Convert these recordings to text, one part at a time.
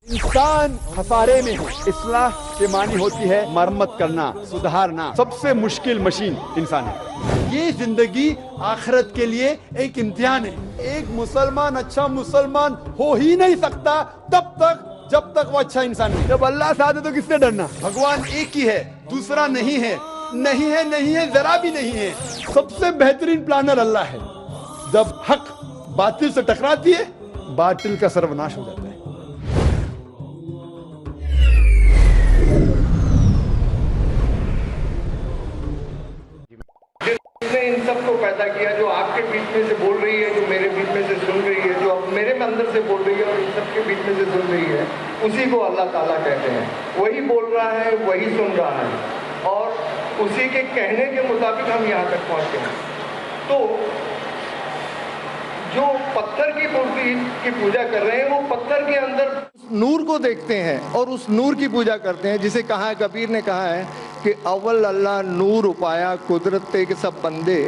इंसान खसारे में है। इस्लाह के मानी होती है मरम्मत करना, सुधारना। सबसे मुश्किल मशीन इंसान है। ये जिंदगी आखिरत के लिए एक इम्तिहान है। एक मुसलमान अच्छा मुसलमान हो ही नहीं सकता तब तक जब तक वो अच्छा इंसान नहीं। जब अल्लाह साथ है तो किससे डरना? भगवान एक ही है, दूसरा नहीं है, नहीं है, नहीं है, जरा भी नहीं है। सबसे बेहतरीन प्लानर अल्लाह है। जब हक बातिल से टकराती है, बातिल का सर्वनाश हो जाता है। जिसने इन सबको पैदा किया, जो आपके बीच में से बोल रही है, जो मेरे बीच में से सुन रही है, जो अब मेरे अंदर से बोल रही है और इन सबके बीच में से सुन रही है, उसी को अल्लाह ताला कहते हैं। वही बोल रहा है, वही सुन रहा है और उसी के कहने के मुताबिक हम यहाँ तक पहुँचते हैं। तो जो पत्थर की मूर्ति की पूजा कर रहे हैं, वो पत्थर के अंदर नूर को देखते हैं और उस नूर की पूजा करते हैं, जिसे कहा है, कबीर ने कहा है कि अव्वल अल्लाह नूर उपाया कुदरत ते के सब बंदे,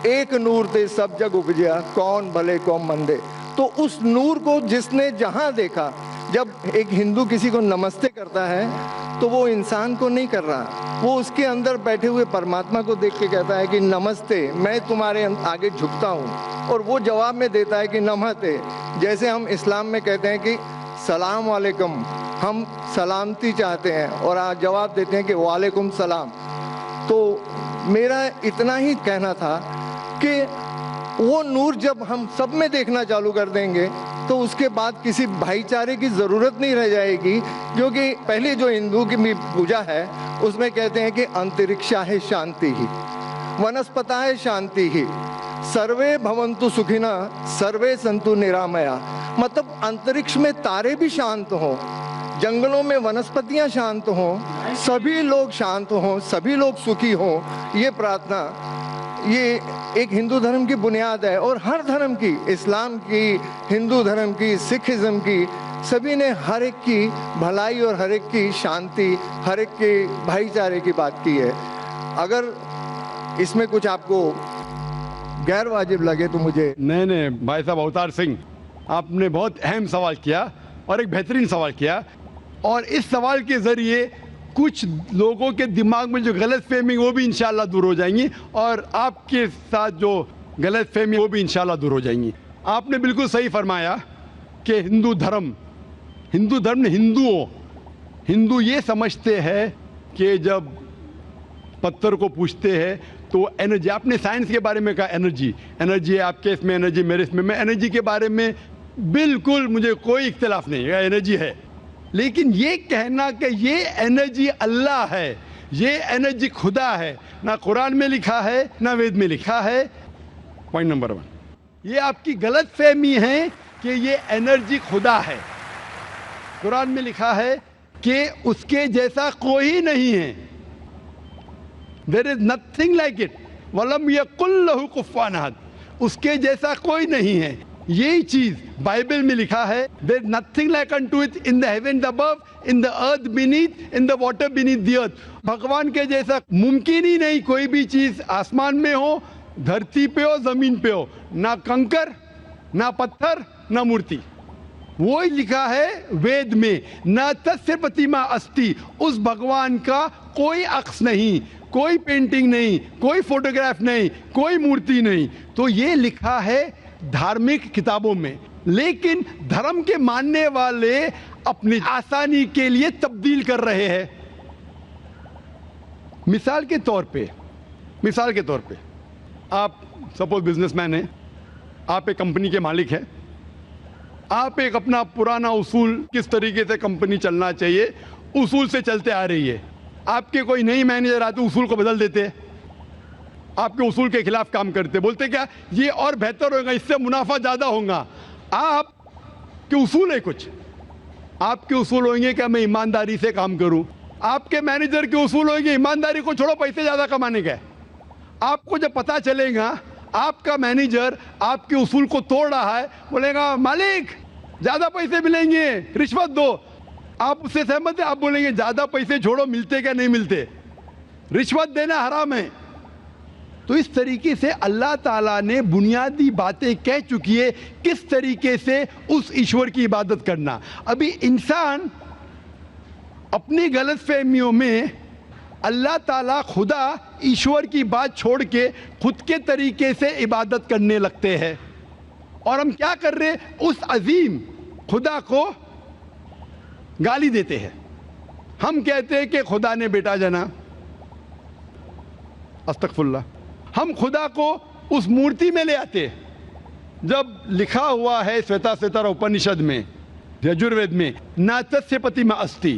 एक नूर ते सब जग उपजया कौन भले कौन मंदे। तो उस नूर को जिसने जहाँ देखा, जब एक हिंदू किसी को नमस्ते करता है तो वो इंसान को नहीं कर रहा, वो उसके अंदर बैठे हुए परमात्मा को देख के कहता है कि नमस्ते, मैं तुम्हारे आगे झुकता हूँ। और वो जवाब में देता है कि नमस्ते। जैसे हम इस्लाम में कहते हैं कि सलाम वालेकुम, हम सलामती चाहते हैं और आज जवाब देते हैं कि वालेकुम सलाम। तो मेरा इतना ही कहना था कि वो नूर जब हम सब में देखना चालू कर देंगे तो उसके बाद किसी भाईचारे की ज़रूरत नहीं रह जाएगी। क्योंकि पहले जो हिंदू की पूजा है उसमें कहते हैं कि अंतरिक्षा है शांति ही, वनस्पता है शांति ही, सर्वे भवन्तु सुखिना सर्वे संतु निरामया। मतलब अंतरिक्ष में तारे भी शांत हों, जंगलों में वनस्पतियां शांत हों, सभी लोग शांत हों, सभी लोग सुखी हों। ये प्रार्थना, ये एक हिंदू धर्म की बुनियाद है। और हर धर्म की, इस्लाम की, हिंदू धर्म की, सिखिज्म की, सभी ने हर एक की भलाई और हर एक की शांति, हर एक के भाईचारे की बात की है। अगर इसमें कुछ आपको गैर वाजिब लगे तो मुझे। नहीं, भाई साहब अवतार सिंह, आपने बहुत अहम सवाल किया और एक बेहतरीन सवाल किया। और इस सवाल के ज़रिए कुछ लोगों के दिमाग में जो गलत फहमी वो भी इंशाल्लाह दूर हो जाएंगी और आपके साथ जो गलत फहमी वो भी इंशाल्लाह दूर हो जाएंगी। आपने बिल्कुल सही फरमाया कि हिंदू धर्म ने हिंदू ये समझते हैं कि जब पत्थर को पूछते हैं तो एनर्जी, आपने साइंस के बारे में कहा एनर्जी है, आपके इसमें एनर्जी, मेरे इसमें, मैं एनर्जी के बारे में बिल्कुल मुझे कोई इख्तिलाफ नहीं है, एनर्जी है। लेकिन ये कहना कि ये एनर्जी अल्लाह है, ये एनर्जी खुदा है, ना कुरान में लिखा है ना वेद में लिखा है। पॉइंट नंबर 1, ये आपकी गलत फहमी है कि ये एनर्जी खुदा है। कुरान में लिखा है कि उसके जैसा कोई नहीं है, there is nothing like it, वलम यकुल लहू कुफुवन अहद, उसके जैसा कोई नहीं है। यही चीज बाइबल में लिखा है, there is nothing like unto it in the heaven above, in the earth beneath, in the water beneath the earth. भगवान के जैसा मुमकिन ही नहीं कोई भी चीज, आसमान में हो, धरती पे हो, जमीन पे हो, ना कंकर, ना पत्थर, ना मूर्ति। वो ही लिखा है वेद में, न तस्य प्रतिमा अस्ति, उस भगवान का कोई अक्स नहीं, कोई पेंटिंग नहीं, कोई फोटोग्राफ नहीं, कोई मूर्ति नहीं। तो ये लिखा है धार्मिक किताबों में। लेकिन धर्म के मानने वाले अपनी आसानी के लिए तब्दील कर रहे हैं। मिसाल के तौर पे आप सपोज बिजनेसमैन हैं, आप एक कंपनी के मालिक हैं, आप एक अपना पुराना उसूल, किस तरीके से कंपनी चलना चाहिए, उसूल से चलते आ रही है। आपके कोई नई मैनेजर आते उसूल को बदल देते, आपके उसूल के खिलाफ काम करते, बोलते क्या ये और बेहतर होगा, इससे मुनाफा ज़्यादा होगा। आपके उसूल है कुछ, आपके उसूल होंगे कि मैं ईमानदारी से काम करूं, आपके मैनेजर के उसूल होंगे ईमानदारी को छोड़ो, पैसे ज़्यादा कमाने का। आपको जब पता चलेगा आपका मैनेजर आपके उसूल को तोड़ रहा है, बोलेगा मालिक ज़्यादा पैसे मिलेंगे, रिश्वत दो। आप उससे सहमत हैं? आप बोलेंगे ज़्यादा पैसे छोड़ो, मिलते क्या नहीं मिलते, रिश्वत देना हराम है। تو اس طریقے سے اللہ تعالیٰ نے بنیادی باتیں کہہ چکی ہے کس طریقے سے اس ایشور کی عبادت کرنا. ابھی انسان اپنی غلط فہمیوں میں اللہ تعالیٰ خدا ایشور کی بات چھوڑ کے خود کے طریقے سے عبادت کرنے لگتے ہیں. اور ہم کیا کر رہے؟ اس عظیم خدا کو گالی دیتے ہیں. ہم کہتے ہیں کہ خدا نے بیٹا جنا، استغفر اللہ. ہم خدا کو اس مورتی میں لے آتے. جب لکھا ہوا ہے سویتا سوتر اپنشد میں، یجوروید میں، ناتسیہ پرتیما استی،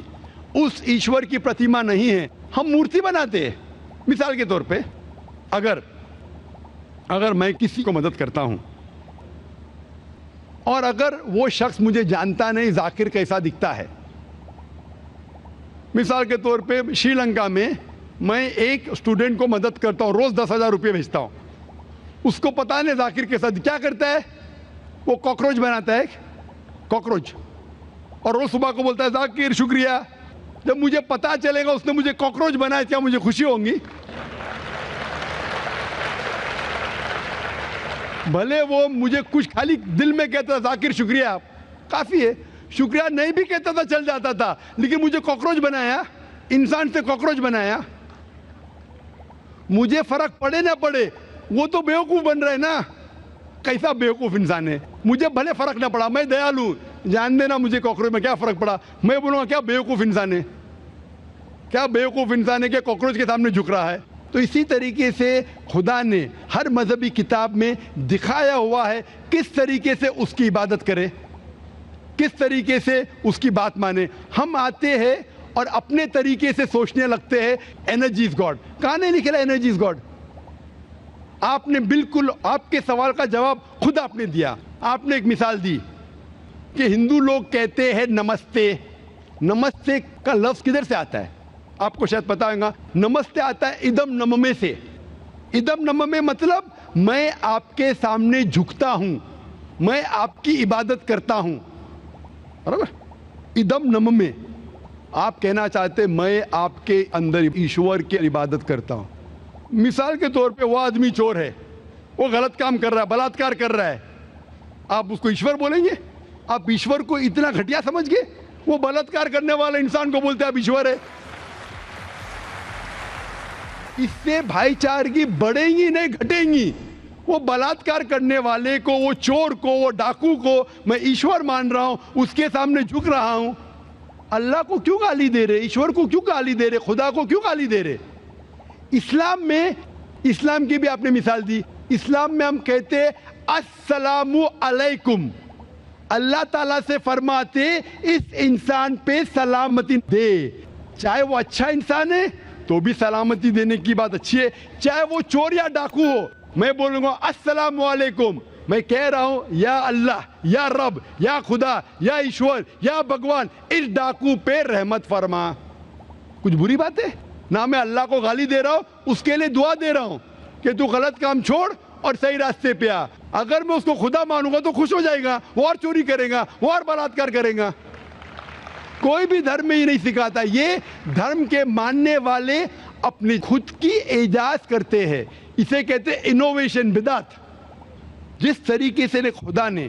اس ایشور کی پرتیما نہیں ہے، ہم مورتی بناتے ہیں. مثال کے طور پہ اگر میں کسی کو مدد کرتا ہوں اور اگر وہ شخص مجھے جانتا نہیں ذاکر کیسا دکھتا ہے، مثال کے طور پہ شری لنکا میں میں ایک اسٹوڈنٹ کو مدد کرتا ہوں، روز 10,000 روپے بھیجتا ہوں. اس کو پتا نہیں ذاکر کے ساتھ کیا کرتا ہے، وہ کاکروچ بناتا ہے، کاکروچ، اور روز صبح کو بولتا ہے ذاکر شکریہ. جب مجھے پتا چلے گا اس نے مجھے کاکروچ بنایا، کیا مجھے خوشی ہوں گی؟ بھلے وہ مجھے کچھ خالی دل میں کہتا تھا ذاکر شکریہ کافی ہے، شکریہ نہیں بھی کہتا تھا چل جاتا تھا، لیکن مجھے کاکروچ بنایا، انسان سے کاکروچ بنایا. مجھے فرق پڑے نہ پڑے، وہ تو بیوقوف بن رہے نا. کیسا بیوقوف انسان ہے. مجھے بھلے فرق نہ پڑا، میں دیالو، جان دینا مجھے کاکروچ میں کیا فرق پڑا، میں بولوں گا کیا بیوقوف انسان ہے، کیا بیوقوف انسان ہے کہ کاکروچ کے سامنے جھک رہا ہے. تو اسی طریقے سے خدا نے ہر مذہبی کتاب میں دکھایا ہوا ہے کس طریقے سے اس کی عبادت کرے، کس طریقے سے اس کی بات مانے. ہم آتے ہیں اور اپنے طریقے سے سوچنے لگتے ہیں انرجی از گاڈ. کہاں نہیں لکھا انرجی از گاڈ؟ آپ نے بالکل آپ کے سوال کا جواب خود آپ نے دیا. آپ نے ایک مثال دی کہ ہندو لوگ کہتے ہیں نمستے. نمستے کا لفظ کدھر سے آتا ہے؟ آپ کو شاید پتا ہوگا. نمستے آتا ہے ادم نممے سے. ادم نممے مطلب میں آپ کے سامنے جھکتا ہوں، میں آپ کی عبادت کرتا ہوں. برابر؟ ادم نممے آپ کہنا چاہتے میں آپ کے اندر ایشور کی عبادت کرتا ہوں. مثال کے طور پہ وہ آدمی چور ہے، وہ غلط کام کر رہا ہے، بلاತ್ಕಾರ کر رہا ہے، آپ اس کو ایشور بولیں گے؟ آپ ایشور کو اتنا گھٹیا سمجھ گئے؟ وہ بلاತ್ಕಾರ کرنے والے انسان کو بولتے ہیں آپ ایشور ہے. اس سے بھائی چارگی بڑھیں گی نہیں گھٹیں گی. وہ بلاತ್ಕಾರ کرنے والے کو، وہ چور کو، وہ ڈاکو کو میں ایشور مان رہا ہوں، اس کے سامنے جھک رہا ہوں. اللہ کو کیوں گالی دے رہے؟ ایشور کو کیوں گالی دے رہے؟ خدا کو کیوں گالی دے رہے؟ اسلام میں، اسلام کی بھی آپ نے مثال دی، اسلام میں ہم کہتے السلام علیکم. اللہ تعالیٰ سے فرماتے اس انسان پہ سلامتی دے. چاہے وہ اچھا انسان ہے تو بھی سلامتی دینے کی بات اچھی ہے، چاہے وہ چور یا ڈاکو ہو. میں بولوں گا السلام علیکم، میں کہہ رہا ہوں یا اللہ، یا رب، یا خدا، یا ایشور، یا بھگوان اس ڈاکو پہ رحمت فرما. کچھ بری بات ہے؟ نہ میں اللہ کو گالی دے رہا ہوں، اس کے لیے دعا دے رہا ہوں کہ تو غلط کام چھوڑ اور صحیح راستے پہ آ. اگر میں اس کو خدا مانوں گا تو خوش ہو جائے گا، وہ اور چوری کرے گا، وہ اور بلاತ್ಕಾರ کرے گا. کوئی بھی دھرم میں ہی نہیں سکھاتا. یہ دھرم کے ماننے والے اپنی خود کی ایجاد کرتے ہیں، اسے کہتے ہیں انوویشن، بدعت. جس طریقے سے خدا نے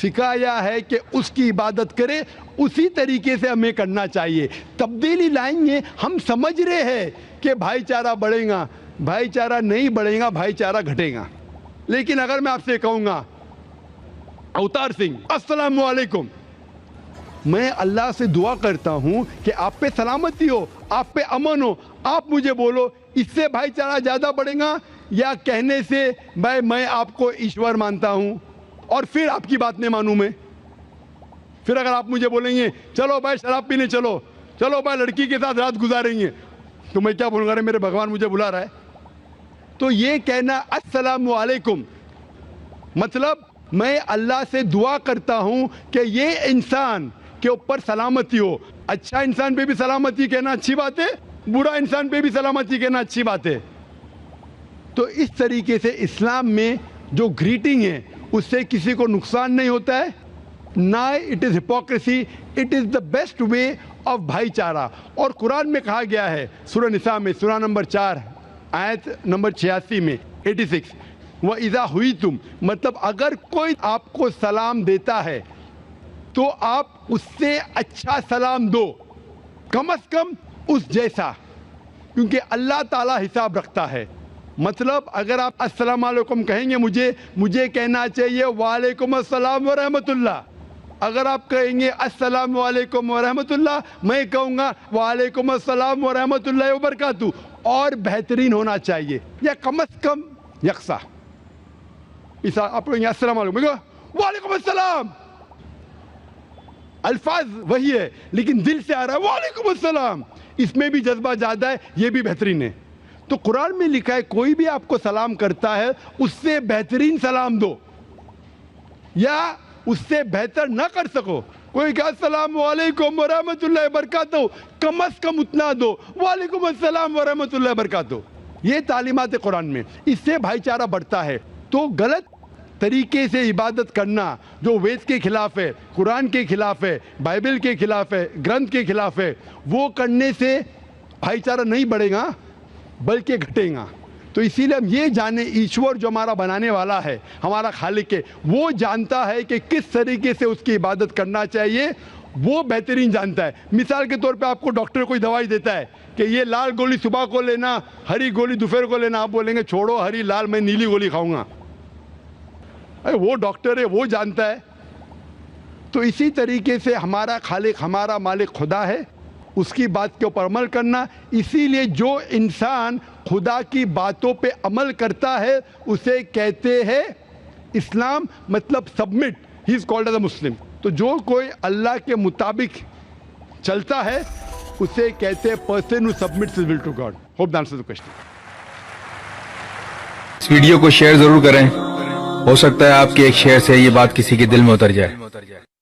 سکھایا ہے کہ اس کی عبادت کرے، اسی طریقے سے ہمیں کرنا چاہیے. تبدیلی لائیں گے. ہم سمجھ رہے ہیں کہ بھائی چارہ بڑھے گا، بھائی چارہ نہیں بڑھے گا، بھائی چارہ گھٹے گا. لیکن اگر میں آپ سے کہوں گا اوتار سنگھ السلام علیکم، میں اللہ سے دعا کرتا ہوں کہ آپ پہ سلامتی ہو، آپ پہ امن ہو، آپ مجھے بولو اس سے بھائی چارہ زیادہ بڑھے گا یا کہنے سے بھائی میں آپ کو ایشور مانتا ہوں اور پھر آپ کی بات نہیں مانوں میں؟ پھر اگر آپ مجھے بولیں گے چلو بھائی شراب پینے چلو، چلو بھائی لڑکی کے ساتھ رات گزاریں گے، تو میں کیا بولوں گا؟ میرے بھگوان مجھے بلا رہا ہے. تو یہ کہنا السلام علیکم مطلب میں اللہ سے دعا کرتا ہوں کہ یہ انسان کے اوپر سلامتی ہو. اچھا انسان پہ بھی سلامتی کہنا اچھی بات ہے، برا انسان پہ بھی سلامتی کہنا اچھی بات ہے. تو اس طریقے سے اسلام میں جو گریٹنگ ہے اس سے کسی کو نقصان نہیں ہوتا ہے، نہ it is hypocrisy, it is the best way of بھائی چارہ. اور قرآن میں کہا گیا ہے سورہ نساء میں، سورہ نمبر 4 आयत नंबर 86 में 86 वह इज़ा हुई तुम, मतलब अगर कोई आपको सलाम देता है तो आप उससे अच्छा सलाम दो, कम से कम उस जैसा, क्योंकि अल्लाह ताला हिसाब रखता है। मतलब अगर आप अस्सलाम वालेकुम कहेंगे, मुझे कहना चाहिए वालेकुम अस्सलाम व रहमतुल्लाह। अगर आप कहेंगे अस्सलाम वालेकुम व रहमतुल्लाह, मैं कहूँगा वालेकुम अस्सलाम व रहमतुल्लाह व बरकातहू, और बेहतरीन होना चाहिए, या कम से कम यकसा। इस आप कहेंगे अस्सलाम वालेकुम, वालेकुम अस्सलाम, अल्फाज वही है लेकिन दिल से आ रहा है वालेकुम अस्सलाम, इसमें भी जज्बा ज़्यादा है, ये भी बेहतरीन है। तो कुरान में लिखा है कोई भी आपको सलाम करता है उससे बेहतरीन सलाम दो, या उससे बेहतर ना कर सको, कोई कहा अस्सलाम वालेकुम व रहमतुल्लाहि व बरकातहू, कम से कम उतना दो, वालेकुम अस्सलाम व रहमतुल्लाहि व बरकातहू। ये तालीमात है कुरान में, इससे भाईचारा बढ़ता है। तो गलत तरीके से इबादत करना जो वेद के खिलाफ है, कुरान के खिलाफ है, बाइबल के खिलाफ है, ग्रंथ के खिलाफ है, वो करने से भाईचारा नहीं बढ़ेगा बल्कि घटेगा। तो इसीलिए हम ये जाने ईश्वर जो हमारा बनाने वाला है, हमारा खालिक है, वो जानता है कि किस तरीके से उसकी इबादत करना चाहिए, वो बेहतरीन जानता है। मिसाल के तौर पे आपको डॉक्टर कोई दवाई देता है कि ये लाल गोली सुबह को लेना, हरी गोली दोपहर को लेना, आप बोलेंगे छोड़ो हरी लाल, मैं नीली गोली खाऊंगा। अरे वो डॉक्टर है, वो जानता है। तो इसी तरीके से हमारा खालिक, हमारा मालिक खुदा है, उसकी बात के ऊपर अमल करना। इसीलिए जो इंसान खुदा की बातों पे अमल करता है उसे कहते हैं इस्लाम, मतलब submit, he is called as a Muslim. तो जो कोई अल्लाह के मुताबिक चलता है उसे कहते हैं person who submits his will to God. Hope that answers the question. इस वीडियो को शेयर जरूर करें, हो सकता है आपके एक शेयर से ये बात किसी के दिल में उतर जाए।